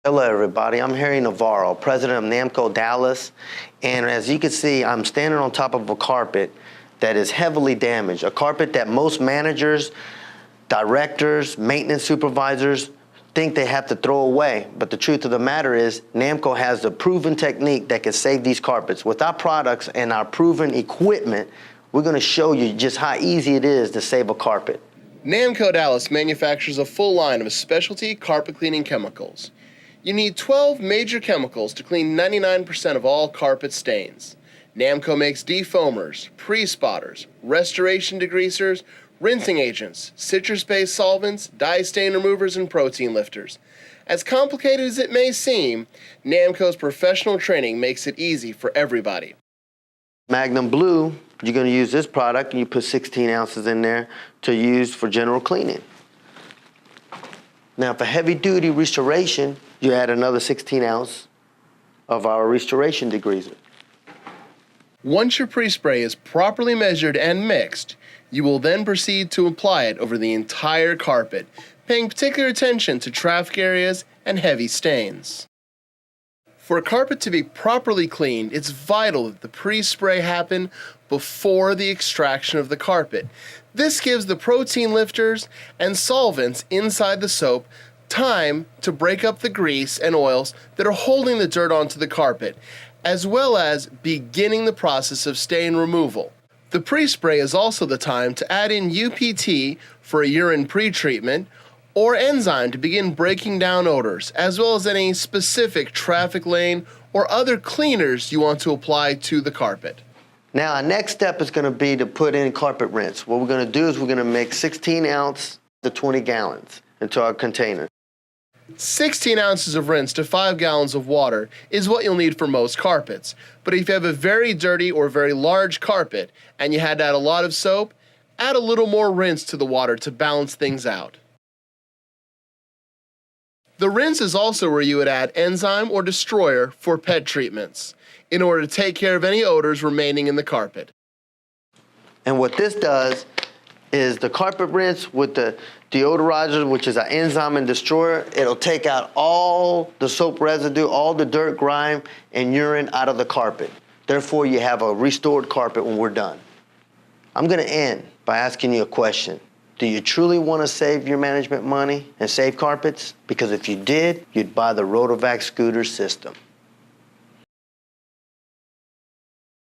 Hello everybody, I'm Harry Navarro, president of Namco Dallas, and as you can see, I'm standing on top of a carpet that is heavily damaged, a carpet that most managers, directors, maintenance supervisors think they have to throw away. But the truth of the matter is, Namco has the proven technique that can save these carpets. With our products and our proven equipment, we're going to show you just how easy it is to save a carpet. Namco Dallas manufactures a full line of specialty carpet cleaning chemicals. You need 12 major chemicals to clean 99% of all carpet stains. Namco makes defoamers, pre-spotters, restoration degreasers, rinsing agents, citrus-based solvents, dye stain removers, and protein lifters. As complicated as it may seem, Namco's professional training makes it easy for everybody. Magnum Blue, you're going to use this product and you put 16 ounces in there to use for general cleaning. Now for heavy duty restoration, you add another 16 ounce of our restoration degreaser. Once your pre-spray is properly measured and mixed, you will then proceed to apply it over the entire carpet, paying particular attention to traffic areas and heavy stains. For a carpet to be properly cleaned, it's vital that the pre-spray happen before the extraction of the carpet. This gives the protein lifters and solvents inside the soap time to break up the grease and oils that are holding the dirt onto the carpet, as well as beginning the process of stain removal. The pre-spray is also the time to add in UPT for a urine pre-treatment, or enzyme to begin breaking down odors, as well as any specific traffic lane or other cleaners you want to apply to the carpet. Now our next step is going to be to put in carpet rinse. What we're going to do is we're going to mix 16 ounce to 20 gallons into our container. 16 ounces of rinse to 5 gallons of water is what you'll need for most carpets. But if you have a very dirty or very large carpet and you had to add a lot of soap, add a little more rinse to the water to balance things out. The rinse is also where you would add enzyme or destroyer for pet treatments in order to take care of any odors remaining in the carpet. And what this does is the carpet rinse with the deodorizer, which is an enzyme and destroyer, it'll take out all the soap residue, all the dirt, grime, and urine out of the carpet. Therefore, you have a restored carpet when we're done. I'm going to end by asking you a question. Do you truly want to save your management money and save carpets? Because if you did, you'd buy the Rotovac scooter system.